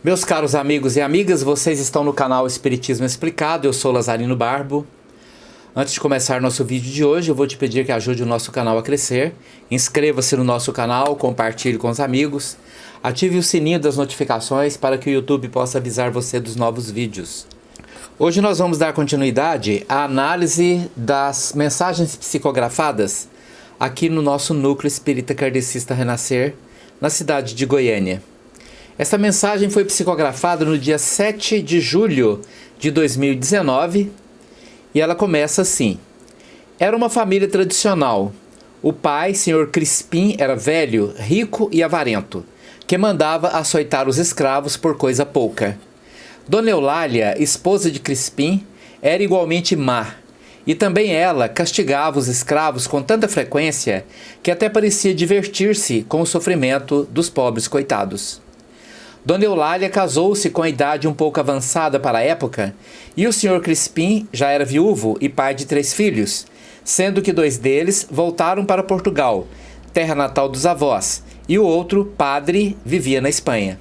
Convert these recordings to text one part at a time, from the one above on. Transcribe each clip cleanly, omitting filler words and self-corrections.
Meus caros amigos e amigas, vocês estão no canal Espiritismo Explicado, eu sou Lazarino Barbo. Antes de começar nosso vídeo de hoje, eu vou te pedir que ajude o nosso canal a crescer. Inscreva-se no nosso canal, compartilhe com os amigos, ative o sininho das notificações para que o YouTube possa avisar você dos novos vídeos. Hoje nós vamos dar continuidade à análise das mensagens psicografadas aqui no nosso Núcleo Espírita Kardecista Renascer, na cidade de Goiânia. Esta mensagem foi psicografada no dia 7 de julho de 2019 e ela começa assim. Era uma família tradicional. O pai, Sr. Crispim, era velho, rico e avarento, que mandava açoitar os escravos por coisa pouca. Dona Eulália, esposa de Crispim, era igualmente má, e também ela castigava os escravos com tanta frequência que até parecia divertir-se com o sofrimento dos pobres coitados. Dona Eulália casou-se com a idade um pouco avançada para a época, e o Sr. Crispim já era viúvo e pai de 3 filhos, sendo que 2 deles voltaram para Portugal, terra natal dos avós, e o outro, padre, vivia na Espanha.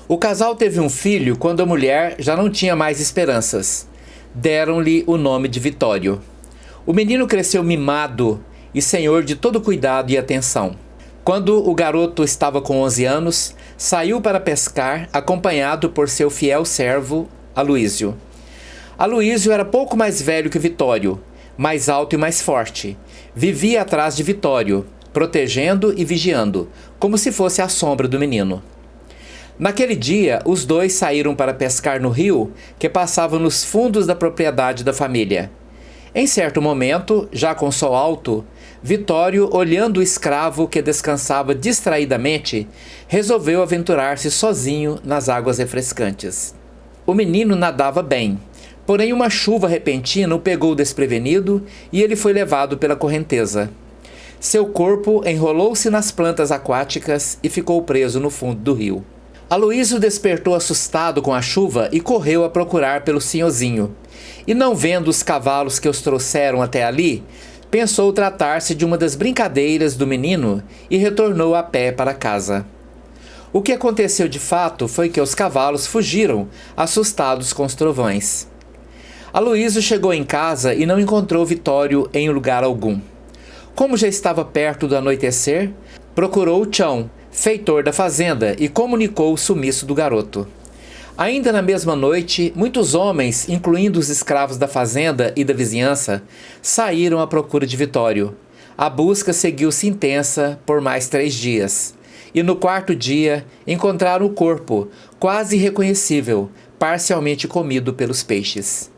O casal teve um filho quando a mulher já não tinha mais esperanças. Deram-lhe o nome de Vitório. O menino cresceu mimado e senhor de todo cuidado e atenção. Quando o garoto estava com 11 anos, saiu para pescar, acompanhado por seu fiel servo, Aloísio. Aloísio era pouco mais velho que Vitório, mais alto e mais forte. Vivia atrás de Vitório, protegendo e vigiando, como se fosse a sombra do menino. Naquele dia, os dois saíram para pescar no rio, que passava nos fundos da propriedade da família. Em certo momento, já com sol alto, Vitório, olhando o escravo que descansava distraidamente, resolveu aventurar-se sozinho nas águas refrescantes. O menino nadava bem, porém uma chuva repentina o pegou desprevenido e ele foi levado pela correnteza. Seu corpo enrolou-se nas plantas aquáticas e ficou preso no fundo do rio. Aloísio despertou assustado com a chuva e correu a procurar pelo senhorzinho. E não vendo os cavalos que os trouxeram até ali, pensou tratar-se de uma das brincadeiras do menino e retornou a pé para casa. O que aconteceu de fato foi que os cavalos fugiram, assustados com os trovões. Aloísio chegou em casa e não encontrou Vitório em lugar algum. Como já estava perto do anoitecer, procurou o Tchão, feitor da fazenda, e comunicou o sumiço do garoto. Ainda na mesma noite, muitos homens, incluindo os escravos da fazenda e da vizinhança, saíram à procura de Vitório. A busca seguiu-se intensa por mais 3 dias. E no 4º dia, encontraram o corpo, quase irreconhecível, parcialmente comido pelos peixes.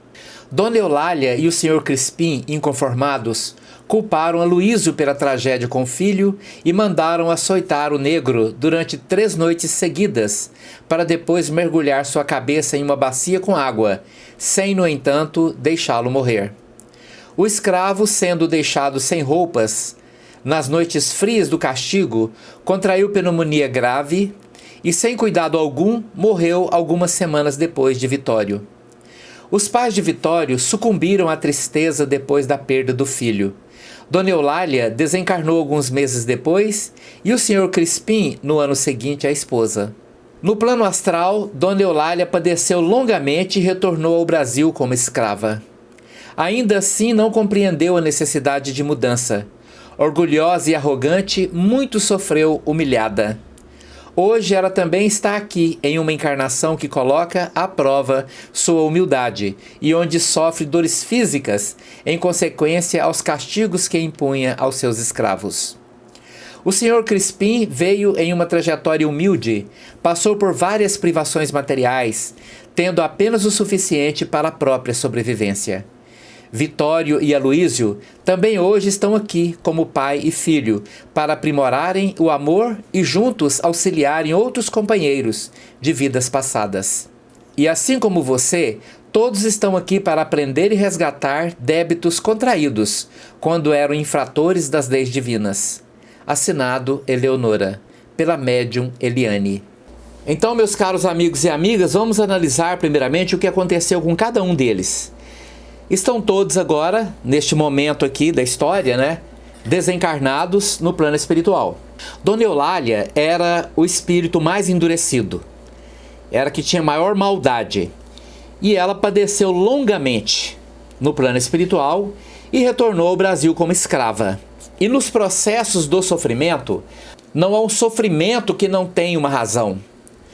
Dona Eulália e o Sr. Crispim, inconformados, culparam Aloísio pela tragédia com o filho e mandaram açoitar o negro durante 3 noites seguidas, para depois mergulhar sua cabeça em uma bacia com água, sem, no entanto, deixá-lo morrer. O escravo, sendo deixado sem roupas, nas noites frias do castigo, contraiu pneumonia grave e, sem cuidado algum, morreu algumas semanas depois de Vitório. Os pais de Vitório sucumbiram à tristeza depois da perda do filho. Dona Eulália desencarnou alguns meses depois e o Sr. Crispim no ano seguinte a esposa. No plano astral, Dona Eulália padeceu longamente e retornou ao Brasil como escrava. Ainda assim não compreendeu a necessidade de mudança. Orgulhosa e arrogante, muito sofreu humilhada. Hoje ela também está aqui em uma encarnação que coloca à prova sua humildade e onde sofre dores físicas em consequência aos castigos que impunha aos seus escravos. O Sr. Crispim veio em uma trajetória humilde, passou por várias privações materiais, tendo apenas o suficiente para a própria sobrevivência. Vitório e Aloísio também hoje estão aqui como pai e filho, para aprimorarem o amor e juntos auxiliarem outros companheiros de vidas passadas. E assim como você, todos estão aqui para aprender e resgatar débitos contraídos, quando eram infratores das leis divinas. Assinado Eleonora, pela médium Eliane. Então, meus caros amigos e amigas, vamos analisar primeiramente o que aconteceu com cada um deles. Estão todos agora, neste momento aqui da história, desencarnados no plano espiritual. Dona Eulália era o espírito mais endurecido. era a que tinha maior maldade. E ela padeceu longamente no plano espiritual e retornou ao Brasil como escrava. E nos processos do sofrimento, não há um sofrimento que não tenha uma razão.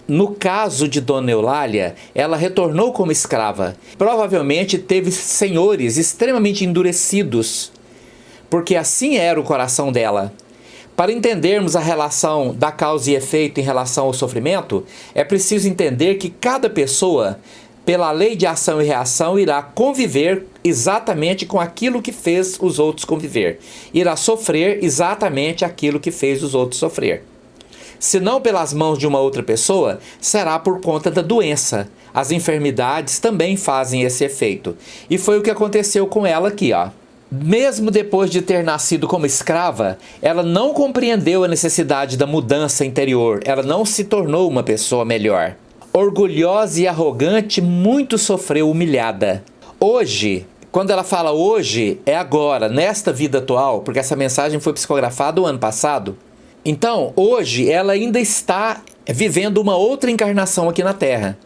No caso de Dona Eulália, ela retornou como escrava. Provavelmente teve senhores extremamente endurecidos, porque assim era o coração dela. Para entendermos a relação da causa e efeito em relação ao sofrimento, é preciso entender que cada pessoa, pela lei de ação e reação, irá conviver exatamente com aquilo que fez os outros conviver. Irá sofrer exatamente aquilo que fez os outros sofrer. Se não pelas mãos de uma outra pessoa, será por conta da doença. As enfermidades também fazem esse efeito. E foi o que aconteceu com ela aqui, ó. Mesmo depois de ter nascido como escrava, ela não compreendeu a necessidade da mudança interior. Ela não se tornou uma pessoa melhor. Orgulhosa e arrogante, muito sofreu humilhada. Hoje, quando ela fala hoje, é agora, nesta vida atual, porque essa mensagem foi psicografada o ano passado. Então, hoje, ela ainda está vivendo uma outra encarnação aqui na Terra,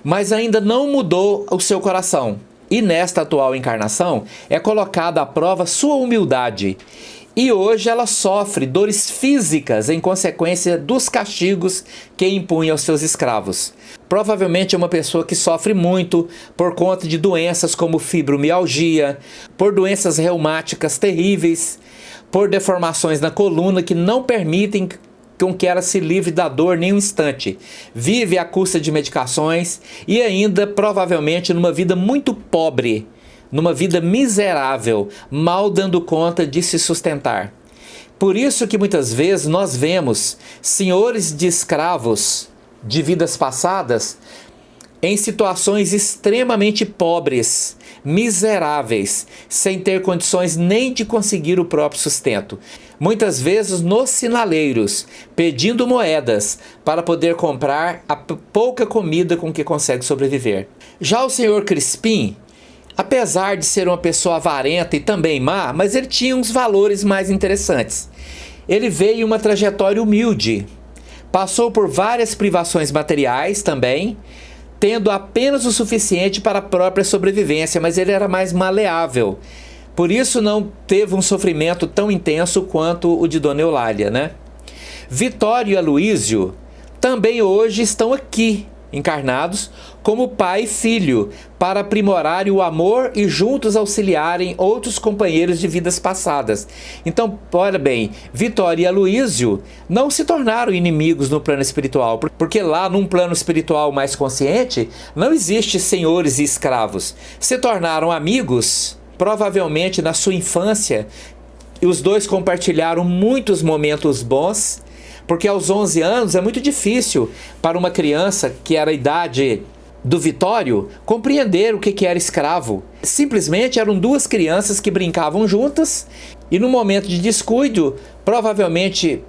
mas ainda não mudou o seu coração. E nesta atual encarnação, é colocada à prova sua humildade. E hoje ela sofre dores físicas em consequência dos castigos que impunha aos seus escravos. Provavelmente é uma pessoa que sofre muito por conta de doenças como fibromialgia, por doenças reumáticas terríveis, por deformações na coluna que não permitem com que ela se livre da dor nem um instante. Vive à custa de medicações e ainda provavelmente numa vida muito pobre, numa vida miserável, mal dando conta de se sustentar. Por isso que muitas vezes nós vemos senhores de escravos de vidas passadas em situações extremamente pobres, miseráveis, sem ter condições nem de conseguir o próprio sustento. Muitas vezes nos sinaleiros, pedindo moedas para poder comprar a pouca comida com que consegue sobreviver. Já o senhor Crispim, apesar de ser uma pessoa avarenta e também má, mas ele tinha uns valores mais interessantes. Ele veio em uma trajetória humilde, passou por várias privações materiais também, tendo apenas o suficiente para a própria sobrevivência, mas ele era mais maleável. Por isso não teve um sofrimento tão intenso quanto o de Dona Eulália, né? Vitório e Aloísio também hoje estão aqui, encarnados, como pai e filho, para aprimorarem o amor e juntos auxiliarem outros companheiros de vidas passadas. Então, olha bem, Vitória e Aloísio não se tornaram inimigos no plano espiritual, porque lá num plano espiritual mais consciente, não existe senhores e escravos. Se tornaram amigos, provavelmente na sua infância, e os dois compartilharam muitos momentos bons, porque aos 11 anos é muito difícil para uma criança, que era a idade do Vitório, compreender o que era escravo. Simplesmente eram duas crianças que brincavam juntas e no momento de descuido, provavelmente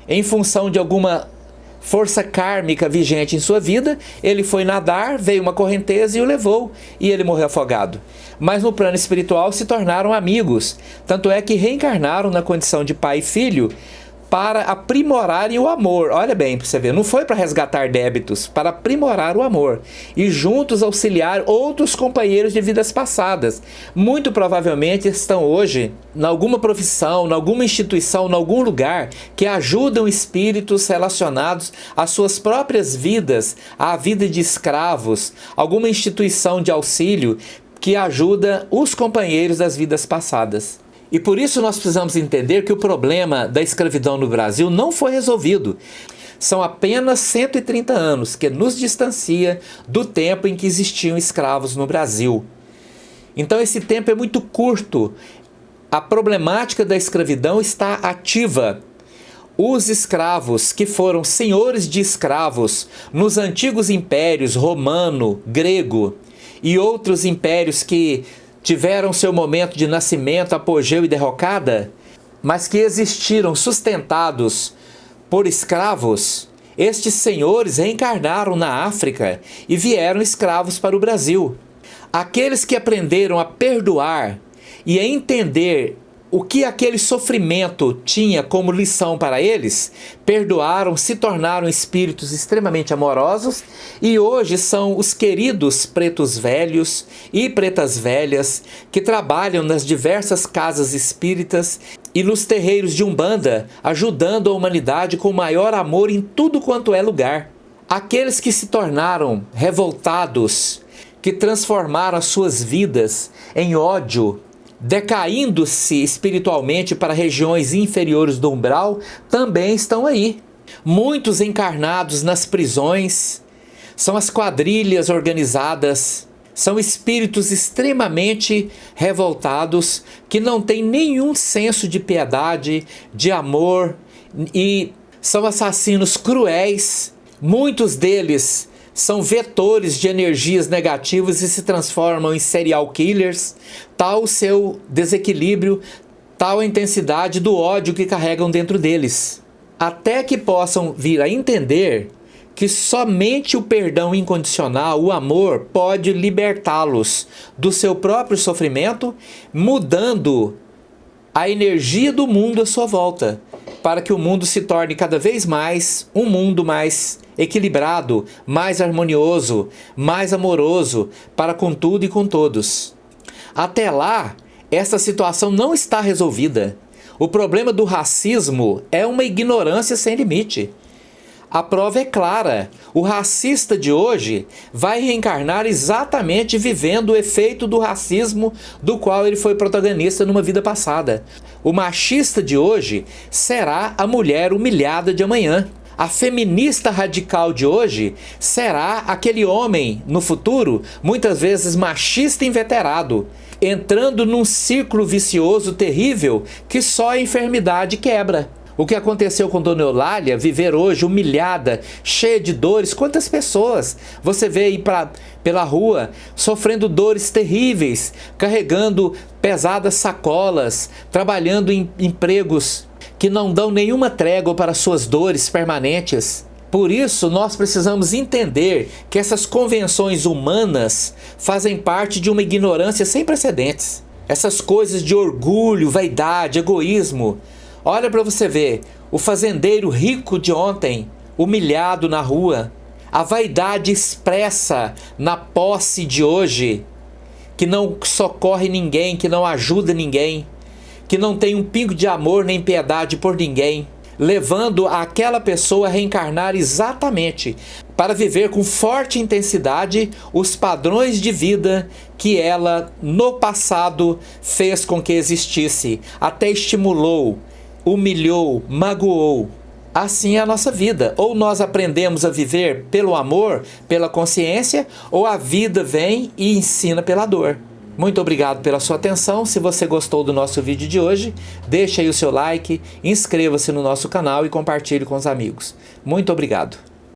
em função de alguma força kármica vigente em sua vida, ele foi nadar, veio uma correnteza e o levou, e ele morreu afogado. Mas no plano espiritual se tornaram amigos, tanto é que reencarnaram na condição de pai e filho, para aprimorarem o amor. Olha bem, para você ver, não foi para resgatar débitos, para aprimorar o amor e juntos auxiliar outros companheiros de vidas passadas. Muito provavelmente estão hoje em alguma profissão, em alguma instituição, em algum lugar que ajudam espíritos relacionados às suas próprias vidas, à vida de escravos, alguma instituição de auxílio que ajuda os companheiros das vidas passadas. E por isso nós precisamos entender que o problema da escravidão no Brasil não foi resolvido. São apenas 130 anos que nos distancia do tempo em que existiam escravos no Brasil. Então esse tempo é muito curto. A problemática da escravidão está ativa. Os escravos que foram senhores de escravos nos antigos impérios romano, grego e outros impérios que tiveram seu momento de nascimento, apogeu e derrocada, mas que existiram sustentados por escravos, estes senhores reencarnaram na África e vieram escravos para o Brasil. Aqueles que aprenderam a perdoar e a entender o que aquele sofrimento tinha como lição para eles, perdoaram, se tornaram espíritos extremamente amorosos e hoje são os queridos pretos velhos e pretas velhas que trabalham nas diversas casas espíritas e nos terreiros de Umbanda, ajudando a humanidade com maior amor em tudo quanto é lugar. Aqueles que se tornaram revoltados, que transformaram as suas vidas em ódio, decaindo-se espiritualmente para regiões inferiores do umbral, também estão aí. Muitos encarnados nas prisões, são as quadrilhas organizadas, são espíritos extremamente revoltados, que não têm nenhum senso de piedade, de amor, e são assassinos cruéis. Muitos deles são vetores de energias negativas e se transformam em serial killers, tal o seu desequilíbrio, tal a intensidade do ódio que carregam dentro deles. Até que possam vir a entender que somente o perdão incondicional, o amor, pode libertá-los do seu próprio sofrimento, mudando a energia do mundo à sua volta, para que o mundo se torne cada vez mais um mundo mais equilibrado, mais harmonioso, mais amoroso para com tudo e com todos. Até lá, essa situação não está resolvida. O problema do racismo é uma ignorância sem limite. A prova é clara. O racista de hoje vai reencarnar exatamente vivendo o efeito do racismo do qual ele foi protagonista numa vida passada. O machista de hoje será a mulher humilhada de amanhã. A feminista radical de hoje será aquele homem, no futuro, muitas vezes machista inveterado, entrando num círculo vicioso terrível que só a enfermidade quebra. O que aconteceu com Dona Eulália, viver hoje humilhada, cheia de dores. Quantas pessoas você vê aí pela rua sofrendo dores terríveis, carregando pesadas sacolas, trabalhando em empregos que não dão nenhuma trégua para suas dores permanentes. Por isso, nós precisamos entender que essas convenções humanas fazem parte de uma ignorância sem precedentes. Essas coisas de orgulho, vaidade, egoísmo. Olha para você ver, o fazendeiro rico de ontem, humilhado na rua, a vaidade expressa na posse de hoje, que não socorre ninguém, que não ajuda ninguém, que não tem um pingo de amor nem piedade por ninguém, levando aquela pessoa a reencarnar exatamente para viver com forte intensidade os padrões de vida que ela no passado fez com que existisse, até estimulou, humilhou, magoou. Assim é a nossa vida. Ou nós aprendemos a viver pelo amor, pela consciência, ou a vida vem e ensina pela dor. Muito obrigado pela sua atenção. Se você gostou do nosso vídeo de hoje, deixe aí o seu like, inscreva-se no nosso canal e compartilhe com os amigos. Muito obrigado.